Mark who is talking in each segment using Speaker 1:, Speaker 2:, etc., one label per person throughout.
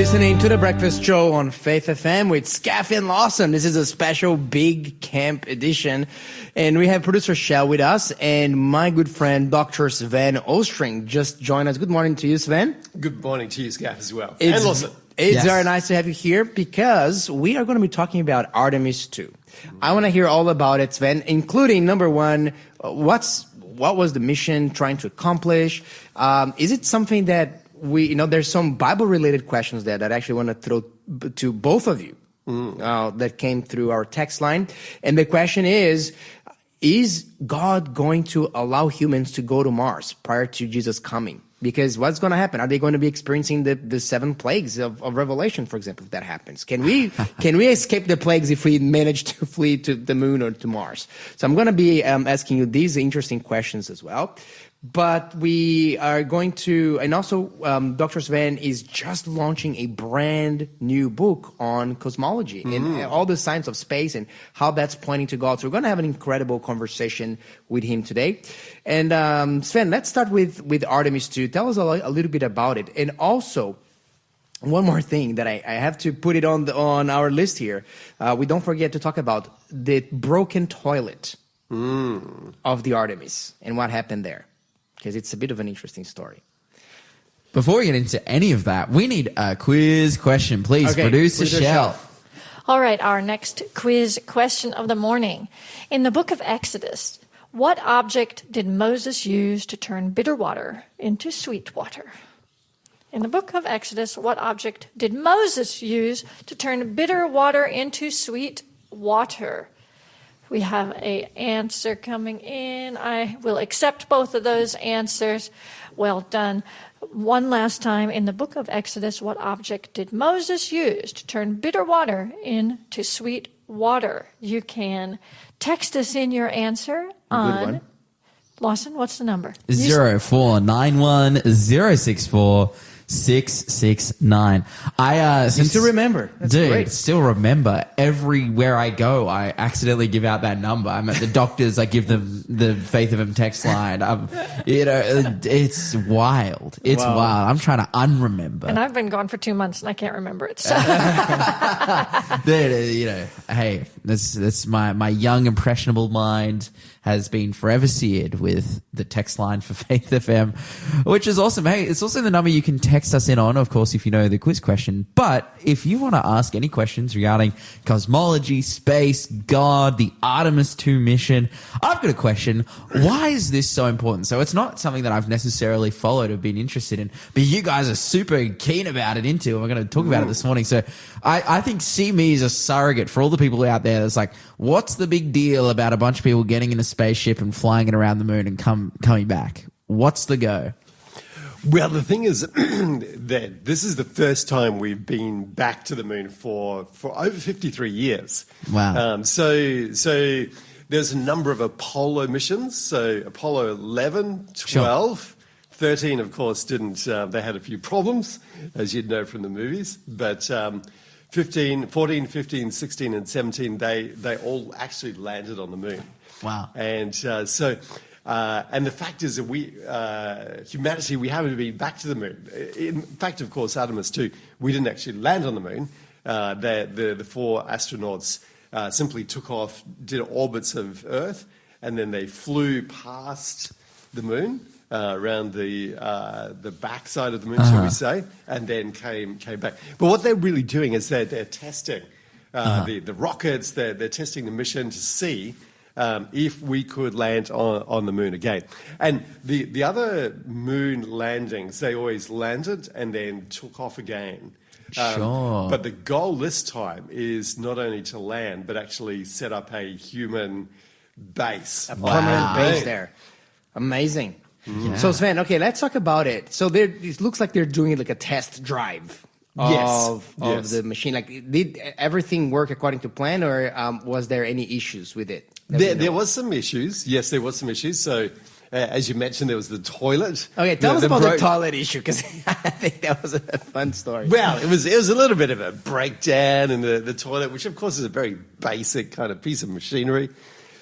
Speaker 1: listening to The Breakfast Show on Faith FM with Skafy and Lawson. This is a special big camp edition. And we have producer Shell with us and my good friend Dr. Sven Ostring just joined us. Good morning to you, Sven.
Speaker 2: Good morning to you, Skafy, as well. And Lawson.
Speaker 1: It's very nice to have you here because we are going to be talking about Artemis 2. I want to hear all about it, Sven, including, number one, what was the mission trying to accomplish? Is it something that there's some Bible-related questions there that I actually want to throw to both of you that came through our text line. And the question is God going to allow humans to go to Mars prior to Jesus coming? Because what's going to happen? Are they going to be experiencing the 7 plagues of Revelation, for example, if that happens? Can we escape the plagues if we manage to flee to the moon or to Mars? So I'm going to be asking you these interesting questions as well. But we are going to, and also Dr. Sven is just launching a brand new book on cosmology and all the science of space and how that's pointing to God. So we're going to have an incredible conversation with him today. And Sven, let's start with Artemis 2. Tell us a little bit about it. And also, one more thing that I have to put it on our list here. We don't forget to talk about the broken toilet of the Artemis and what happened there. Because it's a bit of an interesting story.
Speaker 3: Before we get into any of that, we need a quiz question. Please, producer Shell.
Speaker 4: All right, our next quiz question of the morning. In the book of Exodus, what object did Moses use to turn bitter water into sweet water? In the book of Exodus, what object did Moses use to turn bitter water into sweet water? We have an answer coming in. I will accept both of those answers. Well done. One last time, in the book of Exodus, what object did Moses use to turn bitter water into sweet water? You can text us in your answer on... Lawson, what's the number?
Speaker 3: 0491064669. I
Speaker 1: still remember. That's great.
Speaker 3: Still remember. Everywhere I go, I accidentally give out that number. I'm at the doctor's. I give them the Faith of Him text line. It's wild. It's wild. I'm trying to unremember.
Speaker 4: And I've been gone for 2 months and I can't remember it. So.
Speaker 3: Hey, that's my young impressionable mind has been forever seared with the text line for Faith FM, which is awesome. Hey, it's also the number you can text us in on, of course, if you know the quiz question. But if you want to ask any questions regarding cosmology, space, God, the Artemis 2 mission, I've got a question. Why is this so important? So it's not something that I've necessarily followed or been interested in, but you guys are super keen about it and we're going to talk about it this morning. So I think see me as a surrogate for all the people out there that's like, what's the big deal about a bunch of people getting in a spaceship and flying it around the moon and coming back? What's the go?
Speaker 2: Well, the thing is that this is the first time we've been back to the moon for over 53 years.
Speaker 3: Wow.
Speaker 2: So there's a number of Apollo missions. So Apollo 11, 12, sure. 13, of course, didn't. They had a few problems, as you'd know from the movies. But 14, 15, 16, and 17, they all actually landed on the moon.
Speaker 3: Wow.
Speaker 2: And and the fact is that humanity, we haven't been back to the moon. In fact, of course, Artemis 2, we didn't actually land on the moon. The 4 astronauts simply took off, did orbits of Earth, and then they flew past the moon, around the backside of the moon, shall we say, and then came back. But what they're really doing is they're testing the rockets, they're testing the mission to see if we could land on the moon again. And the other moon landings, they always landed and then took off again.
Speaker 3: Sure.
Speaker 2: But the goal this time is not only to land, but actually set up a human base.
Speaker 1: A permanent base there. Amazing. Yeah. So Sven, okay, let's talk about it. So it looks like they're doing like a test drive of the machine. Like, did everything work according to plan, or was there any issues with it?
Speaker 2: There was some issues. Yes, there was some issues. So, as you mentioned, there was the toilet.
Speaker 1: Okay, tell us about the toilet issue, because I think that was a fun story.
Speaker 2: Well, it was a little bit of a breakdown in the toilet, which of course is a very basic kind of piece of machinery,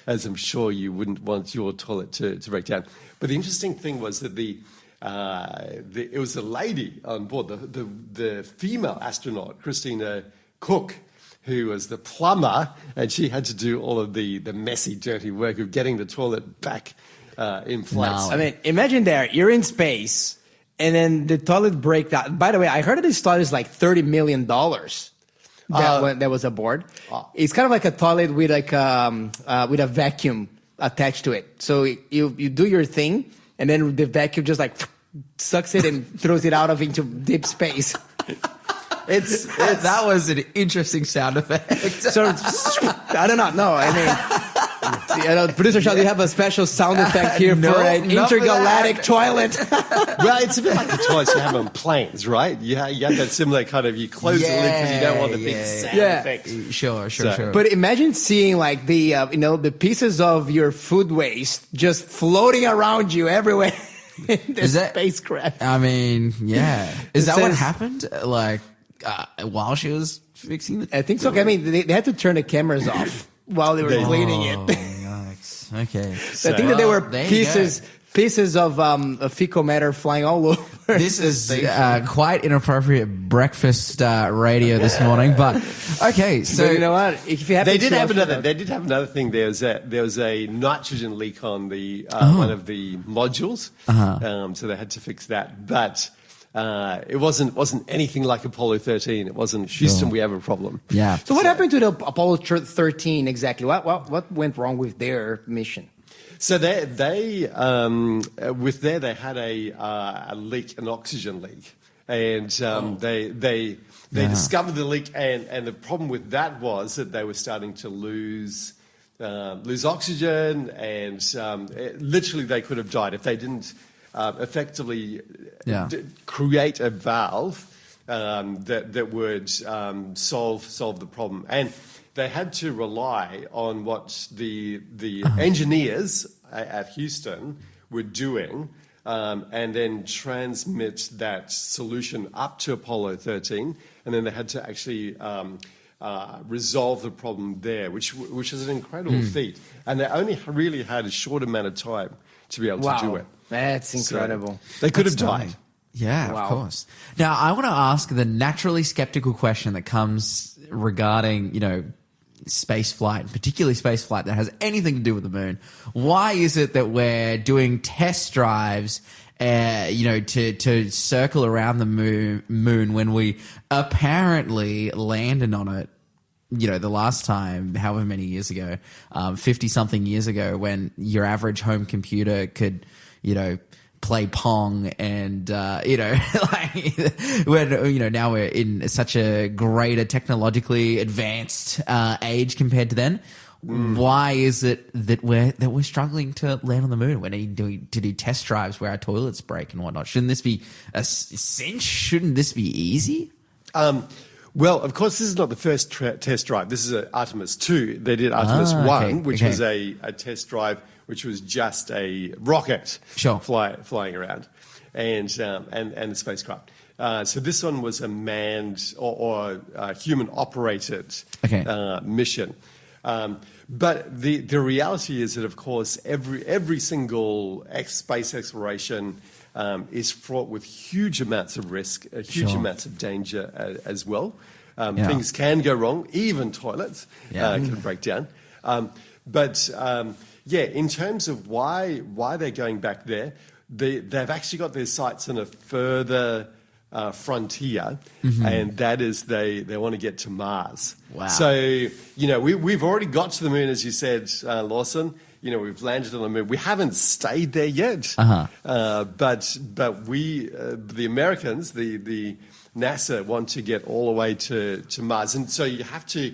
Speaker 2: as I'm sure you wouldn't want your toilet to break down. But the interesting thing was that the it was a lady on board, the female astronaut, Christina Cook, who was the plumber, and she had to do all of the messy, dirty work of getting the toilet back in place.
Speaker 3: No.
Speaker 1: I mean, imagine you're in space, and then the toilet breaks down. By the way, I heard that this toilet is like $30 million. That was aboard. It's kind of like a toilet with with a vacuum attached to it. So you do your thing, and then the vacuum just like sucks it and throws it out into deep space.
Speaker 3: That was an interesting sound effect.
Speaker 1: So I do not know. I mean, producer Sean, you have a special sound effect here
Speaker 3: No,
Speaker 1: for an
Speaker 3: not for
Speaker 1: intergalactic
Speaker 3: that.
Speaker 1: toilet.
Speaker 2: Well, it's a bit like the toilets you have on planes, right? You have that similar kind of, you close the lid because you don't want the big sound effect.
Speaker 3: Sure.
Speaker 1: But imagine seeing like the pieces of your food waste just floating around you everywhere in the spacecraft.
Speaker 3: I mean, yeah. Is that what
Speaker 1: says-
Speaker 3: happened? Like, while she was fixing it?
Speaker 1: I think so. I mean, they had to turn the cameras off while they were cleaning it.
Speaker 3: Yikes. Okay.
Speaker 1: I think that there were
Speaker 3: there you
Speaker 1: pieces of fecal matter flying all over.
Speaker 3: This is quite inappropriate breakfast radio this morning, but okay. So
Speaker 1: So you know what? If you happen
Speaker 2: They did
Speaker 1: to
Speaker 2: have
Speaker 1: also-
Speaker 2: another thing. There was a nitrogen leak on the one of the modules, so they had to fix that. But it wasn't anything like Apollo 13. It wasn't Houston. We have a problem.
Speaker 3: yeah.
Speaker 1: So what happened to the Apollo 13 exactly? What went wrong with their mission?
Speaker 2: So they had a leak, an oxygen leak, and they discovered the leak, and the problem with that was that they were starting to lose oxygen, and literally they could have died if they didn't effectively create a valve that would solve the problem. And they had to rely on what the engineers at Houston were doing, and then transmit that solution up to Apollo 13, and then they had to actually resolve the problem there, which is an incredible feat. And they only really had a short amount of time to be able to do it.
Speaker 1: That's incredible.
Speaker 2: So they could have died.
Speaker 3: Yeah,
Speaker 1: Wow.
Speaker 3: of course. Now, I want to ask the naturally skeptical question that comes regarding, space flight, particularly space flight that has anything to do with the moon. Why is it that we're doing test drives, to circle around the moon when we apparently landed on it, the last time, however many years ago, 50-something years ago, when your average home computer could, play Pong and, when, now we're in such a greater technologically advanced age compared to then. Why is it that we're struggling to land on the moon? We're needing to do test drives where our toilets break and whatnot. Shouldn't this be a cinch? Shouldn't this be easy?
Speaker 2: Well, of course, this is not the first test drive. This is Artemis 2. They did Artemis 1, which was a test drive, which was just a rocket flying around, and the spacecraft. So this one was a manned or human-operated mission. But the reality is that, of course, every single space exploration is fraught with huge amounts of risk, huge amounts of danger as well. Things can go wrong, even toilets can break down. In terms of why they're going back there, they've actually got their sights on a further frontier, and that is they want to get to Mars.
Speaker 3: Wow. So,
Speaker 2: we've already got to the moon, as you said, Lawson. We've landed on the moon. We haven't stayed there yet, but we, the Americans, the NASA, want to get all the way to Mars, and so you have to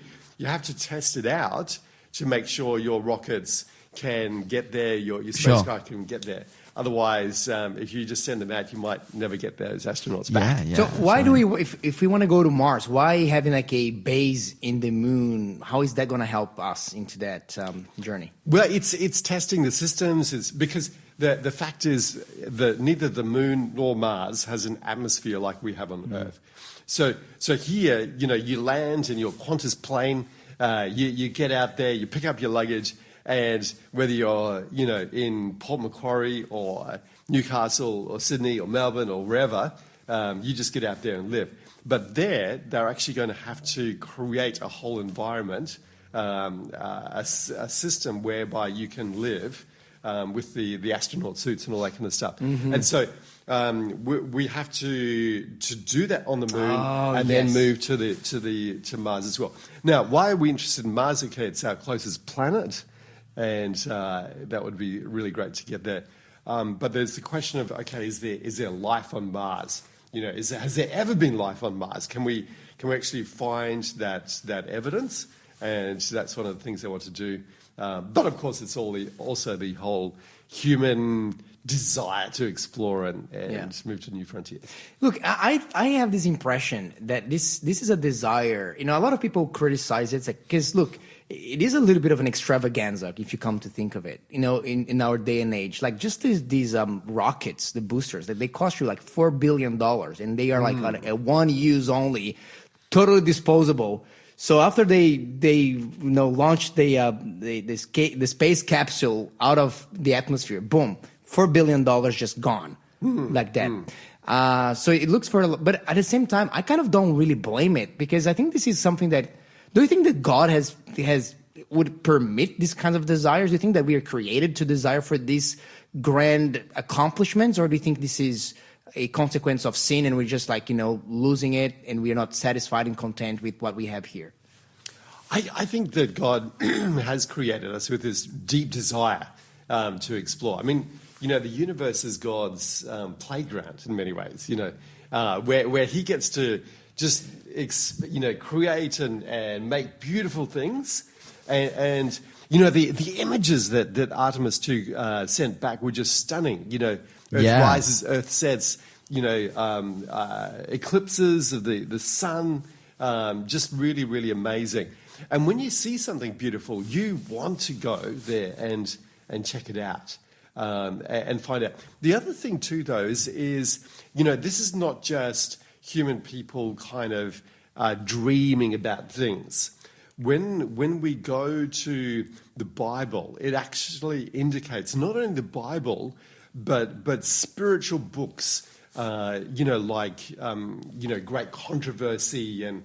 Speaker 2: test it out to make sure your rockets can get there, your spacecraft can get there. Otherwise, if you just send them out, you might never get those astronauts back.
Speaker 1: So why do we, if we want to go to Mars, why having like a base in the moon? How is that going to help us into that journey?
Speaker 2: Well, it's testing the systems. It's because the fact is that neither the moon nor Mars has an atmosphere like we have on Earth. So here, you land in your Qantas plane, you get out there, you pick up your luggage, And whether you're, in Port Macquarie or Newcastle or Sydney or Melbourne or wherever, you just get out there and live. But there, they're actually going to have to create a whole environment, a system whereby you can live with the astronaut suits and all that kind of stuff. Mm-hmm. And so we have to do that on the moon then move to Mars as well. Now, why are we interested in Mars? Okay, it's our closest planet, and that would be really great to get there. But there's the question of, okay, is there life on Mars? Has there ever been life on Mars? Can we actually find that evidence? And that's one of the things I want to do. But of course, it's also the whole human desire to explore and move to new frontiers.
Speaker 1: Look, I have this impression that this is a desire. A lot of people criticize it because, look, it is a little bit of an extravaganza if you come to think of it. In our day and age, like just these rockets, the boosters, that they cost you like $4 billion, and they are like a one use only, totally disposable. So after they launched the space capsule out of the atmosphere, boom, $4 billion just gone like that. So it looks but at the same time, I kind of don't really blame it, because I think this is something that. Do you think that God would permit these kinds of desires? Do you think that we are created to desire for these grand accomplishments, or do you think this is a consequence of sin and we're just losing it and we're not satisfied and content with what we have here?
Speaker 2: I think that God has created us with this deep desire to explore. I mean, the universe is God's playground in many ways, where he gets to just create and make beautiful things, and the images that Artemis 2 sent back were just stunning. Earth rises, Earth sets. Eclipses of the sun, just really, really amazing. And when you see something beautiful, you want to go there and check it out and find out. The other thing too, though, is this is not just human people kind of dreaming about things. When we go to the Bible, it actually indicates not only the Bible, but spiritual books, like Great Controversy and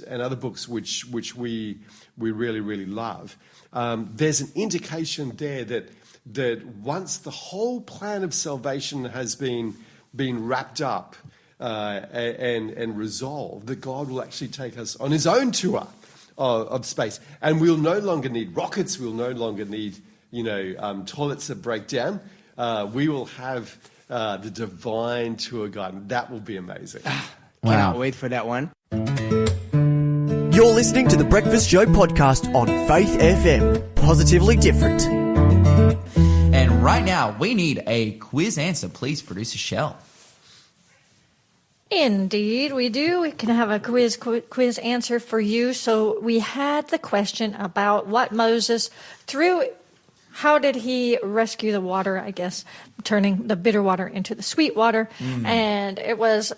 Speaker 2: other books which we really, really love. There's an indication there that once the whole plan of salvation has been wrapped up and resolved, that God will actually take us on his own tour of space. And we'll no longer need rockets. We'll no longer need, toilets that break down. We will have the divine tour guide. That will be amazing.
Speaker 1: Cannot wait for that one.
Speaker 5: You're listening to the Breakfast Show podcast on Faith FM. Positively different.
Speaker 3: And right now, we need a quiz answer. Please, producer Shell.
Speaker 4: Indeed, we do. We can have a quiz answer for you. So we had the question about what Moses threw. How did he rescue the water, I guess, turning the bitter water into the sweet water? And it was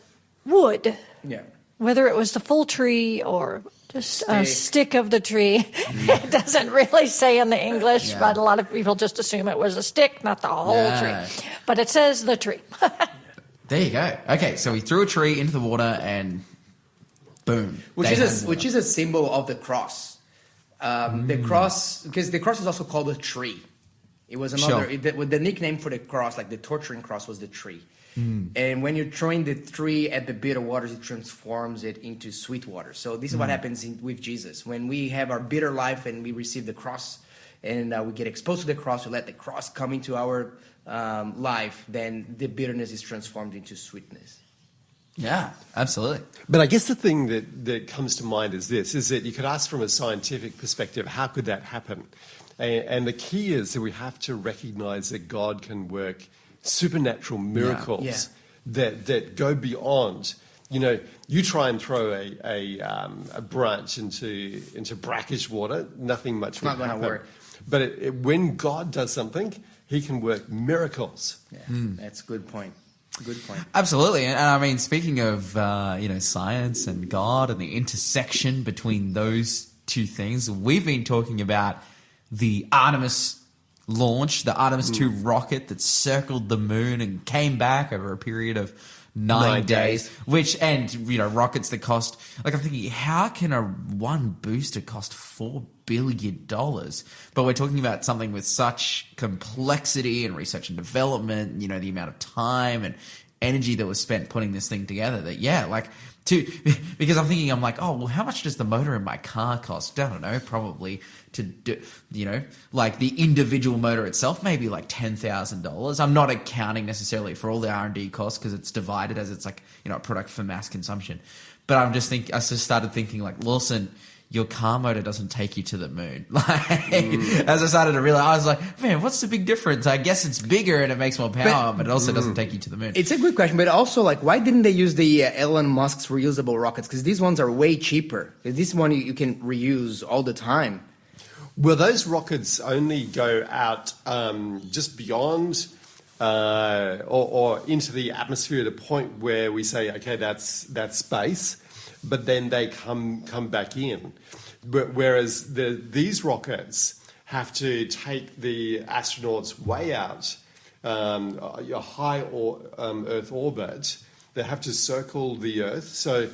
Speaker 4: wood.
Speaker 1: Yeah.
Speaker 4: Whether it was the full tree or just a stick of the tree. It doesn't really say in the English, but a lot of people just assume it was a stick, not the whole tree. But it says the tree.
Speaker 3: There you go. Okay, so he threw a tree into the water and boom.
Speaker 1: Which is a symbol of the cross. The cross, because the cross is also called a tree. It was another, the nickname for the cross, like the torturing cross, was the tree. And when you're throwing the tree at the bitter waters, it transforms it into sweet water. So this is what happens with Jesus. When we have our bitter life and we receive the cross and we get exposed to the cross, we let the cross come into our life, then the bitterness is transformed into sweetness.
Speaker 3: Yeah, absolutely.
Speaker 2: But I guess the thing that comes to mind is that you could ask from a scientific perspective, how could that happen? And the key is that we have to recognize that God can work supernatural miracles that go beyond. You try and throw a branch into brackish water, nothing much will happen. It's not going to work. But when God does something, he can work miracles.
Speaker 1: Yeah, that's a good point. Good point.
Speaker 3: Absolutely. And I mean, speaking of, science and God and the intersection between those two things, we've been talking about the Artemis launch, the Artemis 2 rocket that circled the moon and came back over a period of 9 days, rockets that cost, like, I'm thinking, how can one booster cost $4 billion? But we're talking about something with such complexity and research and development, the amount of time and energy that was spent putting this thing together, because I'm like, oh, well, how much does the motor in my car cost? I don't know, probably to do, like the individual motor itself, maybe like $10,000. I'm not accounting necessarily for all the R&D costs because it's divided as it's like, a product for mass consumption. But I just started thinking like, Lawson, your car motor doesn't take you to the moon. As I started to realize, I was like, man, what's the big difference? I guess it's bigger and it makes more power, but it also doesn't take you to the moon.
Speaker 1: It's a good question, but also, like, why didn't they use the Elon Musk's reusable rockets? Because these ones are way cheaper. This one you can reuse all the time.
Speaker 2: Well, those rockets only go out just beyond or into the atmosphere at a point where we say, okay, that's space. But then they come back in. Whereas these rockets have to take the astronauts way out, a high Earth orbit. They have to circle the Earth. So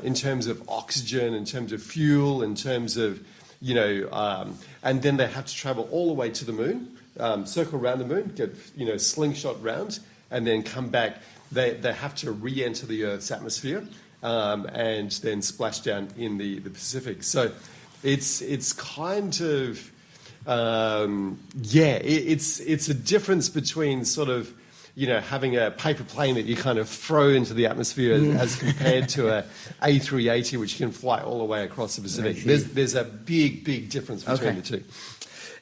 Speaker 2: in terms of oxygen, in terms of fuel, in terms of, and then they have to travel all the way to the moon, circle around the moon, get, slingshot round, and then come back. They have to re-enter the Earth's atmosphere. And then splash down in the Pacific. So it's kind of it's a difference between sort of having a paper plane that you kind of throw into the atmosphere as compared to a A380 which can fly all the way across the Pacific. There's a big difference between the two.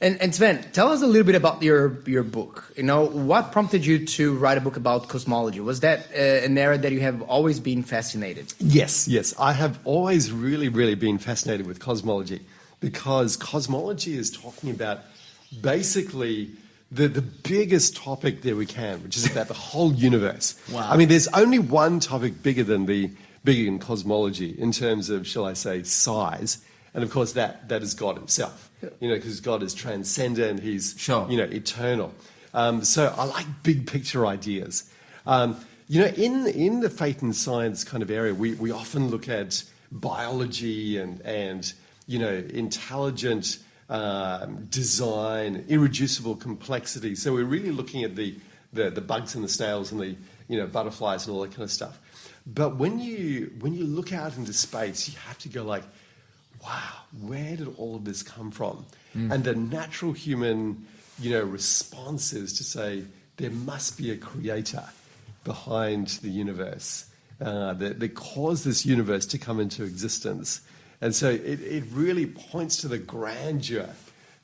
Speaker 1: And Sven, tell us a little bit about your book. What prompted you to write a book about cosmology? Was that an area that you have always been fascinated?
Speaker 2: Yes. I have always really been fascinated with cosmology because cosmology is talking about basically the biggest topic that we can, which is about the whole universe.
Speaker 3: Wow.
Speaker 2: I mean, there's only one topic bigger than cosmology in terms of, shall I say, size. And of course, that is God himself. Because God is transcendent, he's eternal. So I like big picture ideas. In the faith and science kind of area, we often look at biology and intelligent design, irreducible complexity. So we're really looking at the bugs and the snails and the butterflies and all that kind of stuff. But when you look out into space, you have to go like, wow, where did all of this come from? And the natural human, response is to say there must be a creator behind the universe that caused this universe to come into existence. And so it really points to the grandeur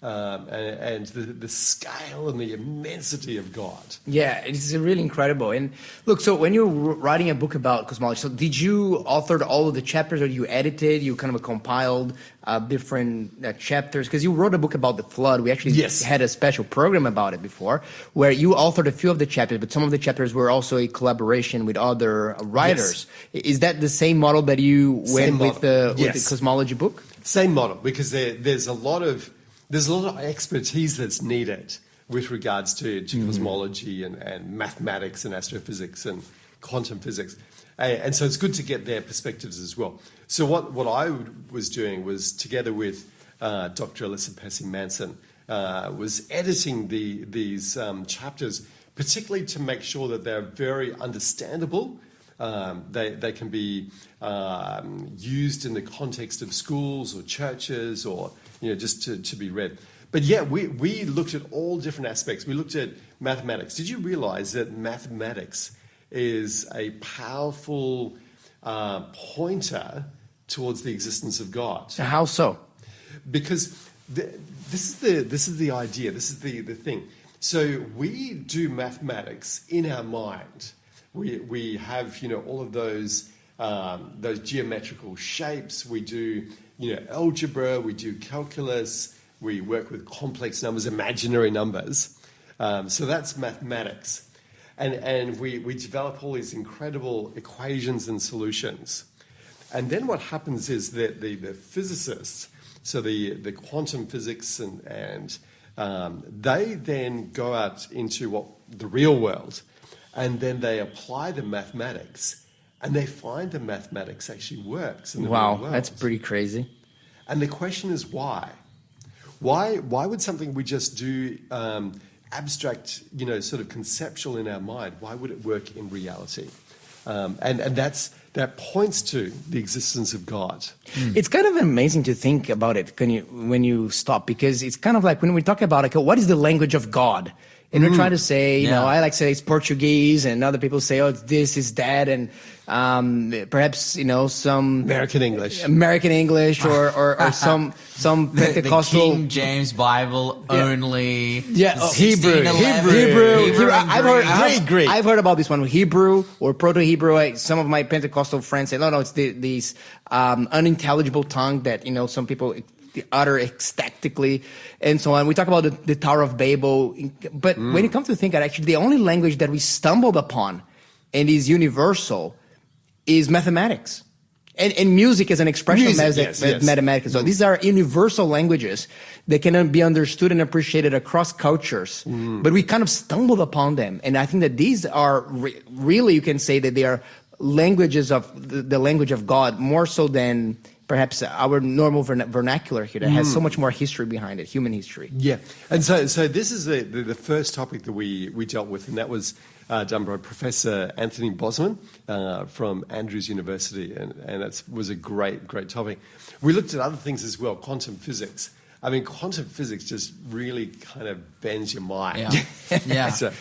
Speaker 2: and the scale and the immensity of God.
Speaker 1: Yeah, it's really incredible. And look, so when you're writing a book about cosmology, so did you author all of the chapters, or you edited, you kind of compiled different chapters? Because you wrote a book about the flood. We actually had a special program about it before, where you authored a few of the chapters, but some of the chapters were also a collaboration with other writers. Yes. Is that the same model that you went with the cosmology book?
Speaker 2: Same model, because there's a lot of expertise that's needed with regards to cosmology and mathematics and astrophysics and quantum physics. And so it's good to get their perspectives as well. So what I was doing was, together with Dr. Alyssa Percy-Manson, was editing these chapters, particularly to make sure that they're very understandable. They can be used in the context of schools or churches, or just to be read. But we looked at all different aspects. We looked at mathematics. Did you realize that mathematics is a powerful pointer towards the existence of God?
Speaker 1: How so?
Speaker 2: Because this is the idea. This is the thing. So we do mathematics in our mind. We have all of those geometrical shapes. We do algebra. We do calculus. We work with complex numbers, imaginary numbers. So that's mathematics, and we develop all these incredible equations and solutions. And then what happens is that the physicists So the quantum physics and they then go out into the real world, and then they apply the mathematics, and they find the mathematics actually works in the real world.
Speaker 1: That's pretty crazy.
Speaker 2: And the question is why? Why would something we just do abstract, sort of conceptual in our mind, why would it work in reality? And that points to the existence of God.
Speaker 1: It's kind of amazing to think about it when you stop, because it's kind of like when we talk about what is the language of God? And we're trying to say, I like to say it's Portuguese, and other people say, oh, it's this, is that, and perhaps, some
Speaker 2: American English,
Speaker 1: or some Pentecostal.
Speaker 3: The King James Bible only.
Speaker 1: Yeah,
Speaker 3: Hebrew.
Speaker 1: I've heard about this one, Hebrew or Proto-Hebrew. Some of my Pentecostal friends say, no, it's these unintelligible tongue that, some people utter ecstatically and so on. We talk about the Tower of Babel, but when it comes to think, actually the only language that we stumbled upon and is universal is mathematics. And music is an expression of mathematics. So these are universal languages that can be understood and appreciated across cultures. But we kind of stumbled upon them. And I think that these are really, you can say that they are languages of the language of God, more so than perhaps our normal vernacular here that has so much more history behind it, human history. Yeah.
Speaker 2: And so this is the first topic that we dealt with, and that was done by Professor Anthony Bosman from Andrews University, and that was a great topic. We looked at other things as well, quantum physics. I mean, quantum physics just really kind of bends your mind.
Speaker 3: Yeah.
Speaker 2: So,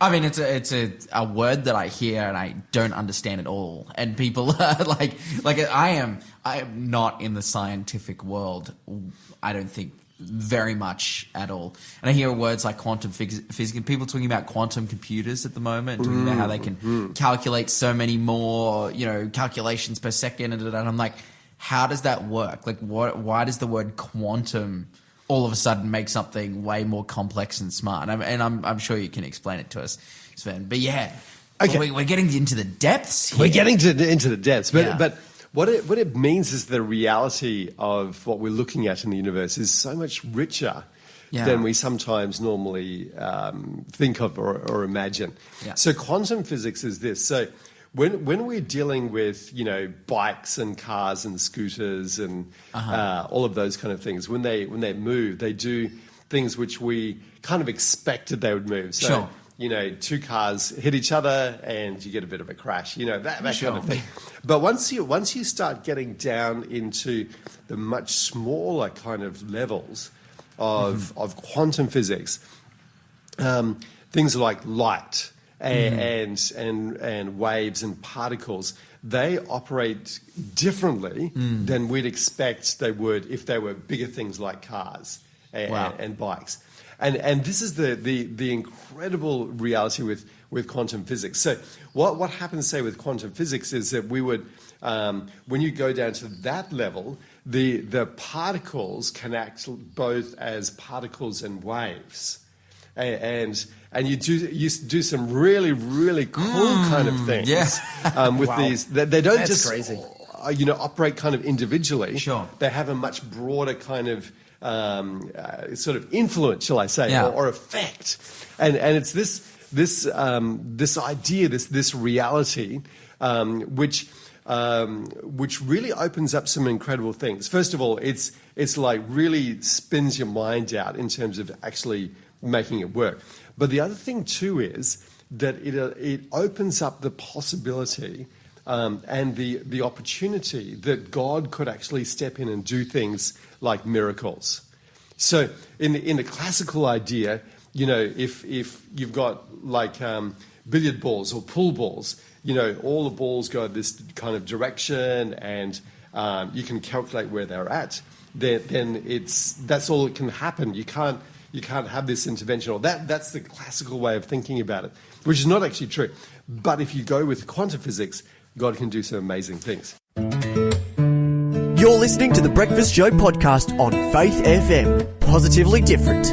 Speaker 3: I mean, it's a word that I hear and I don't understand at all. And people are like I am not in the scientific world, I don't think, very much at all. And I hear words like quantum physics, and people talking about quantum computers at the moment, talking about how they can calculate so many more, calculations per second, and I'm like, how does that work? Like, why does the word quantum all of a sudden make something way more complex and smart? And I'm sure you can explain it to us, Sven. But yeah, okay. We're getting into the depths here.
Speaker 2: We're getting into the depths, but what it means is the reality of what we're looking at in the universe is so much richer than we sometimes normally think of or imagine. Yeah. So quantum physics is this. So when we're dealing with bikes and cars and scooters and all of those kind of things, when they move, they do things which we kind of expected they would move. So,
Speaker 3: sure.
Speaker 2: Two cars hit each other and you get a bit of a crash, that kind of thing. But once you start getting down into the much smaller kind of levels of quantum physics, things like light and waves and particles, they operate differently than we'd expect they would if they were bigger things like cars and bikes. And this is the incredible reality with quantum physics. So what happens, say, with quantum physics is that we would, when you go down to that level, the particles can act both as particles and waves. And you do some really, really cool kind of things with these. They don't just
Speaker 1: crazy.
Speaker 2: Operate kind of individually.
Speaker 3: Sure.
Speaker 2: They have a much broader kind of sort of influence, shall I say, or effect. And it's this idea, this reality, which really opens up some incredible things. First of all, it's like really spins your mind out in terms of actually making it work. But the other thing too is that it opens up the possibility and the opportunity that God could actually step in and do things like miracles. So in the classical idea, if you've got like billiard balls or pool balls, all the balls go this kind of direction, and you can calculate where they're at. Then that's all that can happen. You can't have this intervention, or that's the classical way of thinking about it, which is not actually true. But if you go with quantum physics, God can do some amazing things.
Speaker 5: You're listening to the Breakfast Show podcast on Faith FM. Positively different.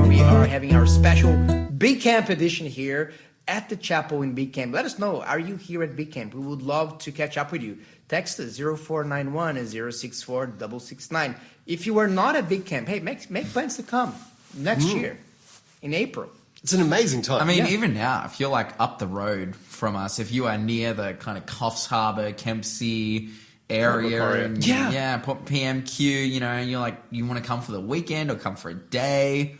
Speaker 1: We are having our special Big Camp edition here at the chapel in Big Camp. Let us know, are you here at Big Camp? We would love to catch up with you. Text 0491 064 669. If you are not at Big Camp, hey, make plans to come next year in April.
Speaker 2: It's an amazing time.
Speaker 3: I mean, even now, if you're like up the road from us, if you are near the kind of Coffs Harbour, Kempsey area, and PMQ, you know, and you're like, you want to come for the weekend or come for a day,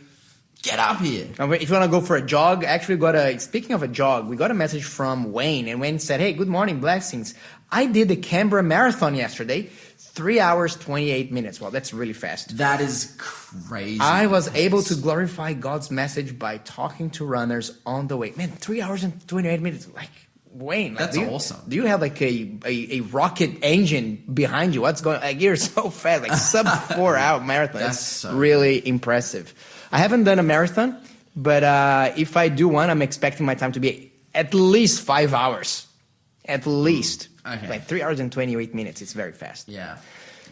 Speaker 3: get up here.
Speaker 1: If you want to go for a jog, actually speaking of a jog, we got a message from Wayne, and Wayne said, hey, good morning, blessings. I did the Canberra Marathon yesterday, 3 hours, 28 minutes. Well, that's really fast.
Speaker 3: That is crazy.
Speaker 1: I was able to glorify God's message by talking to runners on the way. Man, 3 hours and 28 minutes. Like, Wayne.
Speaker 3: That's awesome.
Speaker 1: Do you have like a rocket engine behind you? What's going on? Like, you're so fast, like sub 4 hour marathon.
Speaker 3: That's
Speaker 1: That's
Speaker 3: so
Speaker 1: really impressive. I haven't done a marathon, but if I do one, I'm expecting my time to be at least 5 hours. At least.
Speaker 3: Okay.
Speaker 1: Like 3 hours and 28 minutes. It's very fast.
Speaker 3: Yeah.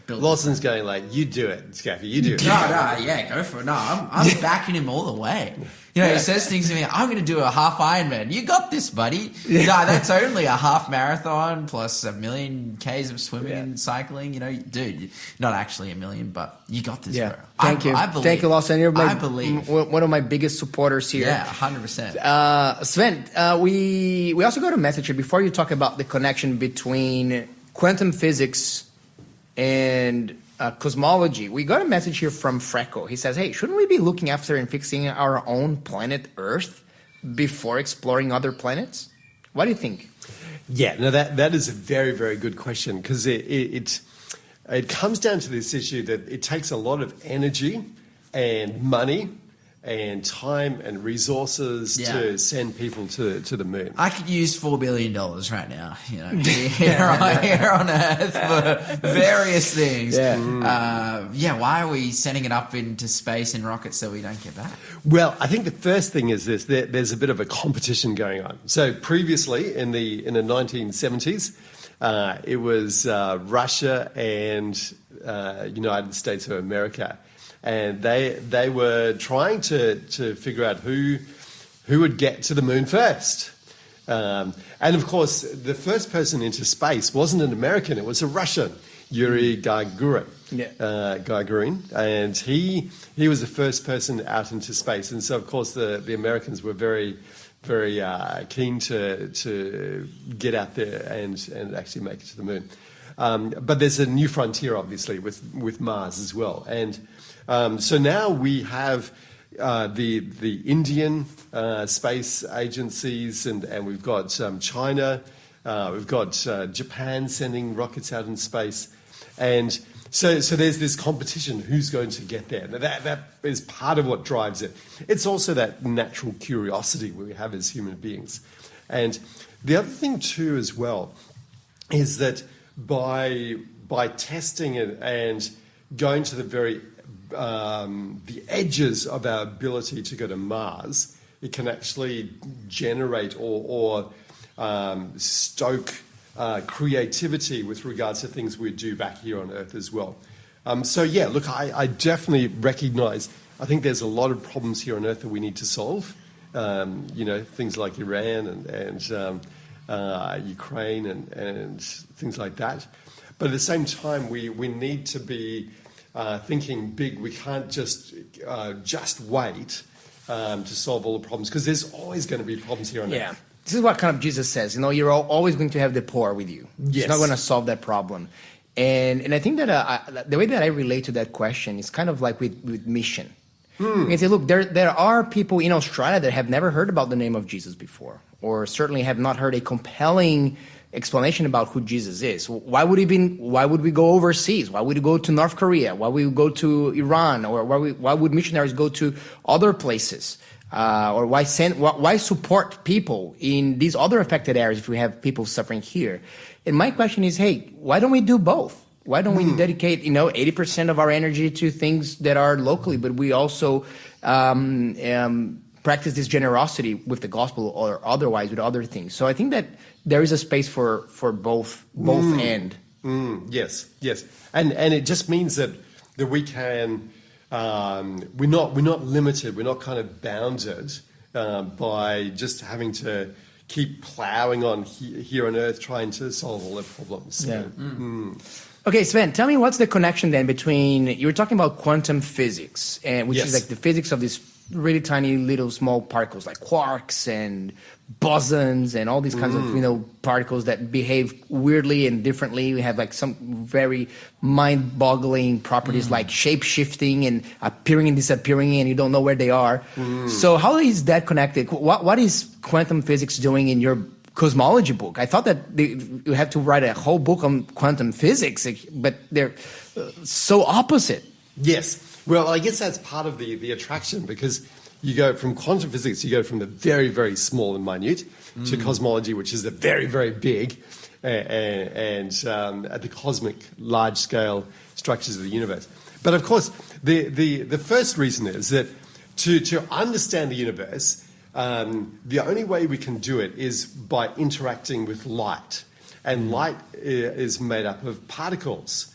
Speaker 2: Lawson's going like, you do it, Skafy, you do it.
Speaker 3: Yeah, go for it. No, I'm backing him all the way. You know, he says things to me, I'm going to do a half Ironman. You got this, buddy. No, that's only a half marathon plus a million Ks of swimming and cycling. You know, dude, not actually a million, but you got this, bro.
Speaker 1: Thank you.
Speaker 3: I believe.
Speaker 1: Thank you, Lawson. You're
Speaker 3: I believe.
Speaker 1: one of my biggest supporters here.
Speaker 3: Yeah, 100%.
Speaker 1: Sven, we also got a message here before you talk about the connection between quantum physics and cosmology. We got a message here from Freco. He says, hey, shouldn't we be looking after and fixing our own planet Earth before exploring other planets? What do you think?
Speaker 2: Yeah, no, that is a very, very good question, because it comes down to this issue that it takes a lot of energy and money and time and resources to send people to the moon.
Speaker 3: I could use $4 billion right now, you know, here on Earth for various things. Why are we sending it up into space in rockets that we don't get back?
Speaker 2: Well, I think the first thing is this: there's a bit of a competition going on. So previously, in the 1970s, it was Russia and United States of America. And they were trying to figure out who would get to the moon first. And of course, the first person into space wasn't an American, it was a Russian, Yuri Gagarin. Gagarin. And he was the first person out into space. And so, of course, the Americans were very, very keen to get out there and actually make it to the moon. But there's a new frontier, obviously, with Mars as well. And so now we have the Indian space agencies, and we've got China, we've got Japan sending rockets out in space, and so there's this competition: who's going to get there? Now that is part of what drives it. It's also that natural curiosity we have as human beings, and the other thing too as well is that by testing it and going to the edges of our ability to go to Mars, it can actually generate or stoke creativity with regards to things we do back here on Earth as well. I definitely recognise, I think there's a lot of problems here on Earth that we need to solve. Things like Iran and Ukraine and things like that. But at the same time, we need to be thinking big. We can't just wait to solve all the problems, because there's always going to be problems here on Earth.
Speaker 1: This is what kind of Jesus says. You know, you're always going to have the poor with you.
Speaker 2: Yes.
Speaker 1: It's not going to solve that problem. And I think that the way that I relate to that question is kind of like with mission. You can say, look, there are people in Australia that have never heard about the name of Jesus before, or certainly have not heard a compelling explanation about who Jesus is. Why would we go overseas? Why would we go to North Korea? Why would we go to Iran? Or why would missionaries go to other places? Or why support people in these other affected areas if we have people suffering here? And my question is, hey, why don't we do both? Why don't we dedicate 80% of our energy to things that are locally, but we also practice this generosity with the gospel or otherwise with other things? So I think that there is a space for both and.
Speaker 2: Yes, and it just means that we can. We're not limited. We're not kind of bounded by just having to keep plowing on here on Earth, trying to solve all their problems.
Speaker 1: Yeah. Okay, Sven, tell me what's the connection then between, you were talking about quantum physics, and which is like the physics of these really tiny little small particles like quarks and bosons and all these kinds of particles that behave weirdly and differently. We have like some very mind-boggling properties like shape-shifting and appearing and disappearing, and you don't know where they are. So how is that connected? What is quantum physics doing in your cosmology book? I thought that you have to write a whole book on quantum physics, but they're so opposite.
Speaker 2: Yes. Well, I guess that's part of the attraction, because you go from quantum physics, you go from the very, very small and minute to cosmology, which is the very, very big and at the cosmic large-scale structures of the universe. But of course, the first reason is that to understand the universe, the only way we can do it is by interacting with light. And light is made up of particles,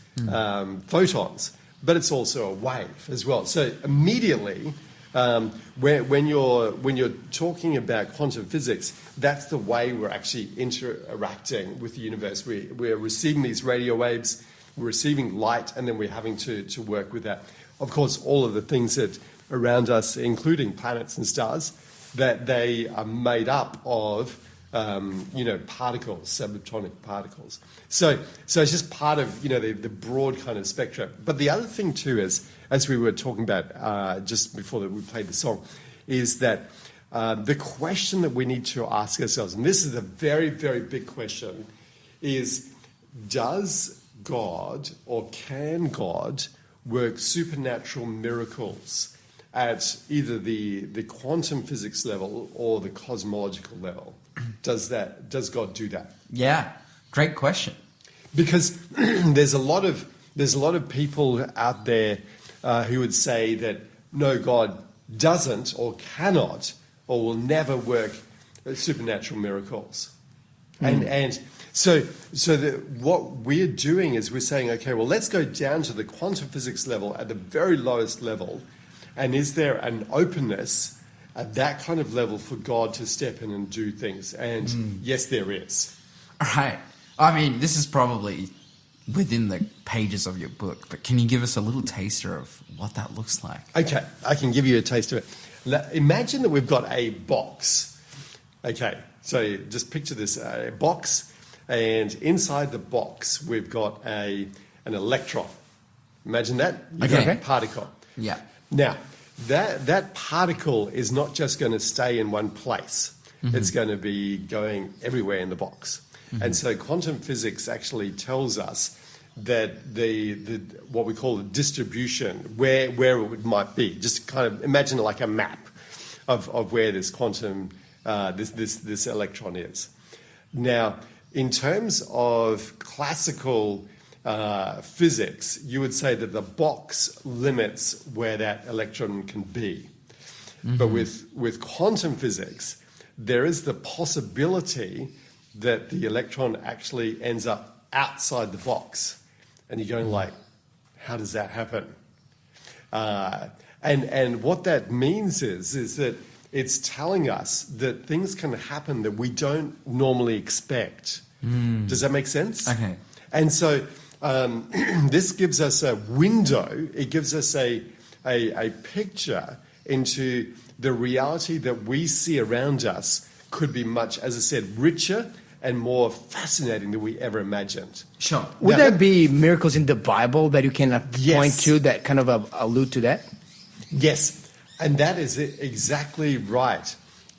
Speaker 2: photons, but it's also a wave as well. So immediately, when you're talking about quantum physics, that's the way we're actually interacting with the universe. We're receiving these radio waves, we're receiving light, and then we're having to work with that. Of course, all of the things that around us, including planets and stars, that they are made up of particles, subatomic particles. So it's just part of the broad kind of spectrum. But the other thing too is, as we were talking about just before we played the song, is that the question that we need to ask ourselves, and this is a very, very big question, is does God or can God work supernatural miracles at either the quantum physics level or the cosmological level? Does God do that?
Speaker 3: Yeah, great question.
Speaker 2: Because there's a lot of people out there who would say that no, God doesn't or cannot or will never work supernatural miracles. And so what we're doing is we're saying, okay, well, let's go down to the quantum physics level at the very lowest level, and is there an openness at that kind of level for God to step in and do things? And yes, there is.
Speaker 6: All right. I mean, this is probably within the pages of your book, but can you give us a little taster of what that looks like?
Speaker 2: Okay, I can give you a taste of it. Imagine that we've got a box. Okay, so just picture this, a box, and inside the box we've got an electron. Imagine that. You've got a particle.
Speaker 6: Yeah.
Speaker 2: Now, that particle is not just going to stay in one place. It's going to be going everywhere in the box. And so quantum physics actually tells us that the what we call the distribution, where it might be. Just kind of imagine like a map of where this quantum this electron is. Now, in terms of classical physics, you would say that the box limits where that electron can be. But with quantum physics, there is the possibility that the electron actually ends up outside the box. And you're going like, how does that happen? And what that means is that it's telling us that things can happen that we don't normally expect. Does that make sense?
Speaker 6: Okay.
Speaker 2: And so this gives us a window. It gives us a picture into the reality that we see around us could be much, as I said, richer and more fascinating than we ever imagined.
Speaker 6: Sure.
Speaker 1: Would
Speaker 2: Now,
Speaker 1: there be miracles in the Bible that you can point to that kind of allude to that?
Speaker 2: Yes, and that is exactly right.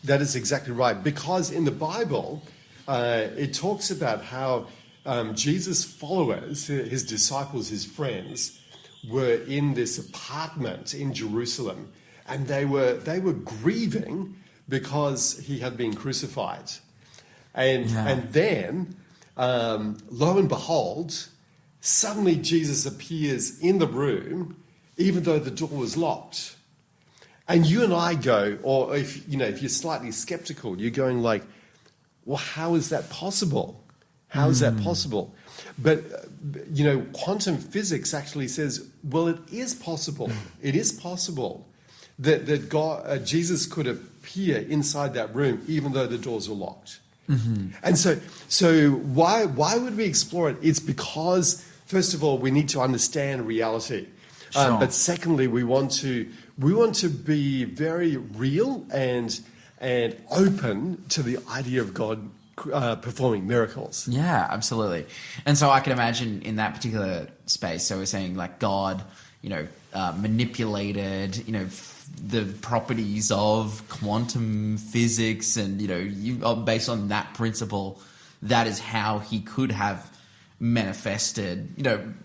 Speaker 2: That is exactly right. Because in the Bible, it talks about how Jesus' followers, his disciples, his friends, were in this apartment in Jerusalem, and they were grieving because he had been crucified. And then, lo and behold, suddenly Jesus appears in the room, even though the door was locked. And you and I go, or if you're slightly skeptical, you're going like, well, how is that possible? How is that possible? But, quantum physics actually says, well, it is possible. It is possible that God, Jesus could appear inside that room even though the doors were locked. And so why would we explore it? It's because, first of all, we need to understand reality.
Speaker 6: Sure.
Speaker 2: But secondly, we want to be very real and open to the idea of God performing miracles.
Speaker 6: Yeah, absolutely. And so I can imagine in that particular space, so we're saying like God, manipulated, the properties of quantum physics and, based on that principle, that is how he could have manifested,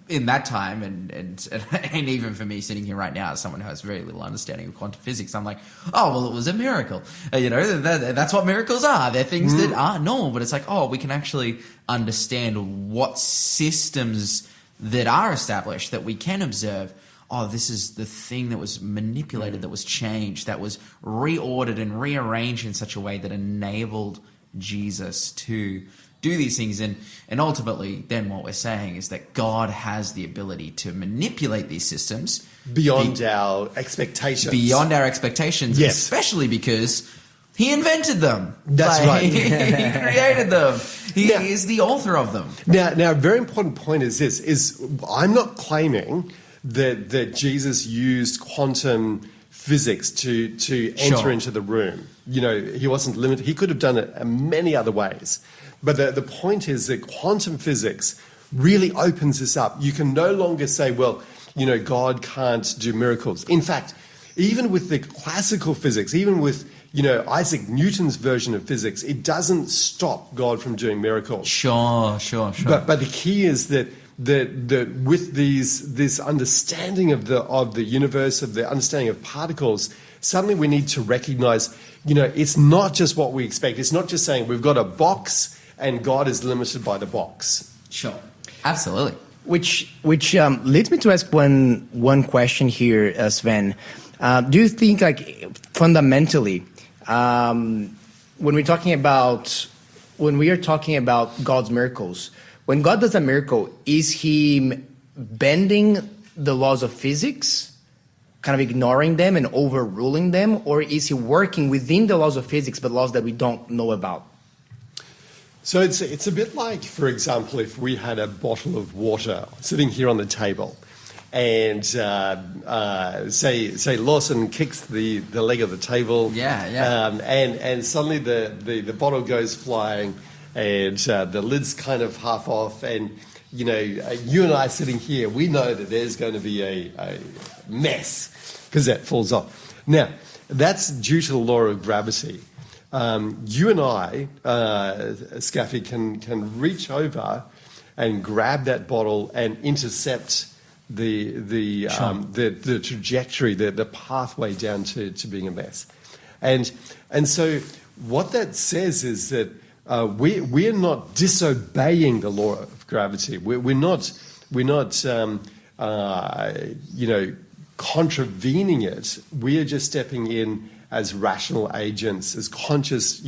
Speaker 6: in that time. And even for me sitting here right now as someone who has very little understanding of quantum physics, I'm like, oh, well, it was a miracle. That's what miracles are. They're things that aren't normal, but it's like, oh, we can actually understand what systems that are established that we can observe. Oh, this is the thing that was manipulated, that was changed, that was reordered and rearranged in such a way that enabled Jesus to do these things. And ultimately, then what we're saying is that God has the ability to manipulate these systems
Speaker 2: Beyond our expectations.
Speaker 6: Beyond our expectations,
Speaker 2: Yes.
Speaker 6: especially because he invented them.
Speaker 2: That's right.
Speaker 6: He created them. He
Speaker 2: Yeah.
Speaker 6: is the author of them.
Speaker 2: Now, a very important point is this, is I'm not claiming that Jesus used quantum physics to enter
Speaker 6: Sure.
Speaker 2: into the room. He wasn't limited. He could have done it in many other ways. But the point is that quantum physics really opens this up. You can no longer say, well, God can't do miracles. In fact, even with the classical physics, even with Isaac Newton's version of physics, it doesn't stop God from doing miracles.
Speaker 6: Sure.
Speaker 2: But the key is that with this understanding of the universe, of the understanding of particles, suddenly we need to recognize, it's not just what we expect. It's not just saying we've got a box and God is limited by the box.
Speaker 6: Sure. Absolutely.
Speaker 1: Which leads me to ask one question here, Sven. Do you think, fundamentally, when we are talking about God's miracles, when God does a miracle, is he bending the laws of physics, kind of ignoring them and overruling them, or is he working within the laws of physics, but laws that we don't know about?
Speaker 2: So it's a bit like, for example, if we had a bottle of water sitting here on the table, and say Lawson kicks the leg of the table, and suddenly the bottle goes flying, and the lid's kind of half off, and you and I sitting here, we know that there's going to be a mess because that falls off. Now, that's due to the law of gravity. You and I, Skafy, can reach over and grab that bottle and intercept the trajectory, the pathway down to being a mess. And so what that says is that we're not disobeying the law of gravity. We're not contravening it. We are just stepping in as rational agents, as conscious,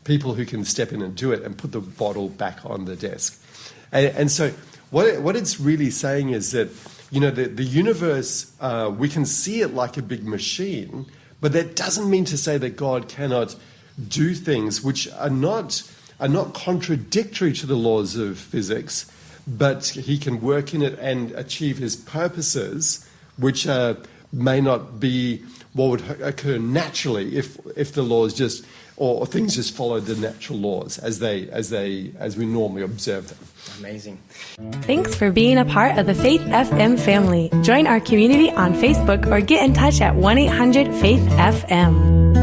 Speaker 2: people who can step in and do it and put the bottle back on the desk. And so what it's really saying is that, the universe, we can see it like a big machine, but that doesn't mean to say that God cannot do things which are not contradictory to the laws of physics, but he can work in it and achieve his purposes, which may not be what would occur naturally if the laws just or things just followed the natural laws as we normally observe them.
Speaker 1: Amazing.
Speaker 7: Thanks for being a part of the Faith FM family. Join our community on Facebook or get in touch at 1-800-FAITH-FM.